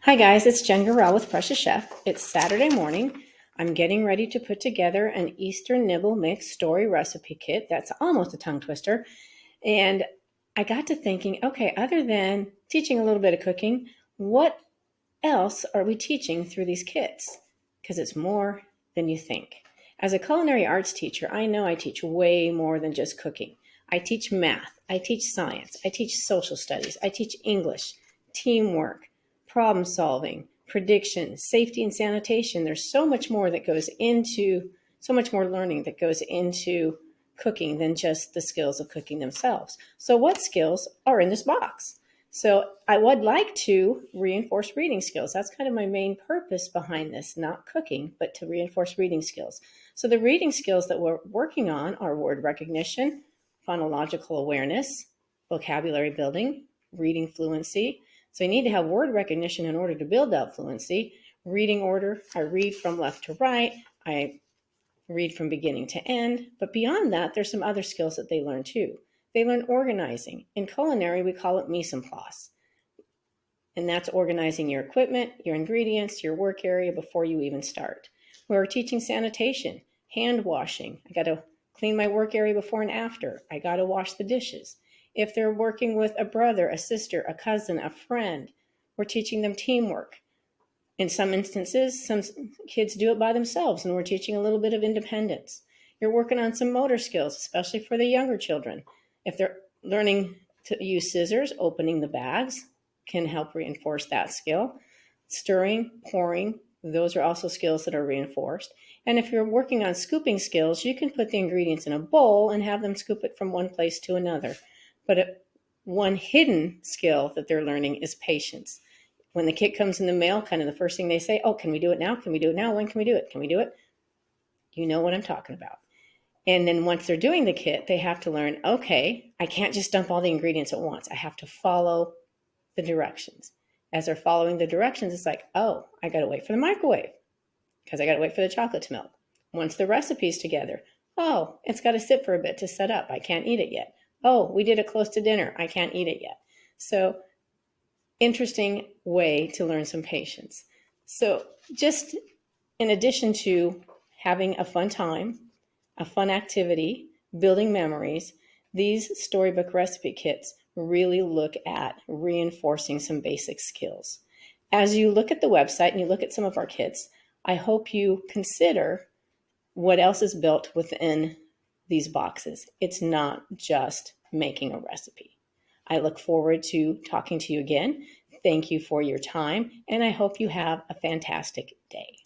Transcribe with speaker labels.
Speaker 1: Hi guys, it's Jen Gurrell with Precious Chef. It's Saturday morning. I'm getting ready to put together an Easter nibble mix story recipe kit. That's almost a tongue twister. And I got to thinking, okay, other than teaching a little bit of cooking, what else are we teaching through these kits? Because it's more than you think. As a culinary arts teacher, I know I teach way more than just cooking. I teach math, I teach science, I teach social studies, I teach English, teamwork, problem solving, prediction, safety and sanitation. There's so much more that goes into, so much more learning that goes into cooking than just the skills of cooking themselves. So, what skills are in this box? So I would like to reinforce reading skills. That's kind of my main purpose behind this, not cooking, but to reinforce reading skills. So the reading skills that we're working on are word recognition, phonological awareness, vocabulary building, reading fluency. So you need to have word recognition in order to build that fluency. Reading order, I read from left to right. I read from beginning to end. But beyond that, there's some other skills that they learn too. They learn organizing. In culinary, we call it mise en place. And that's organizing your equipment, your ingredients, your work area before you even start. We're teaching sanitation, hand washing. I got to clean my work area before and after. I got to wash the dishes. If they're working with a brother, a sister, a cousin, a friend, we're teaching them teamwork. In some instances, some kids do it by themselves, and we're teaching a little bit of independence. You're working on some motor skills, especially for the younger children. If they're learning to use scissors, opening the bags can help reinforce that skill. Stirring, pouring, those are also skills that are reinforced. And if you're working on scooping skills, you can put the ingredients in a bowl and have them scoop it from one place to another. But one hidden skill that they're learning is patience. When the kit comes in the mail, kind of the first thing they say, oh, can we do it now? Can we do it now? When can we do it? Can we do it? You know what I'm talking about. And then once they're doing the kit, they have to learn, okay, I can't just dump all the ingredients at once. I have to follow the directions. As they're following the directions, it's like, oh, I got to wait for the microwave because I got to wait for the chocolate to melt. Once the recipe's together, oh, it's got to sit for a bit to set up. I can't eat it yet. Oh, we did it close to dinner. I can't eat it yet. So interesting way to learn some patience. So just in addition to having a fun time, a fun activity, building memories, these storybook recipe kits really look at reinforcing some basic skills. As you look at the website and you look at some of our kits, I hope you consider what else is built within these boxes. It's not just making a recipe. I look forward to talking to you again. Thank you for your time, and I hope you have a fantastic day.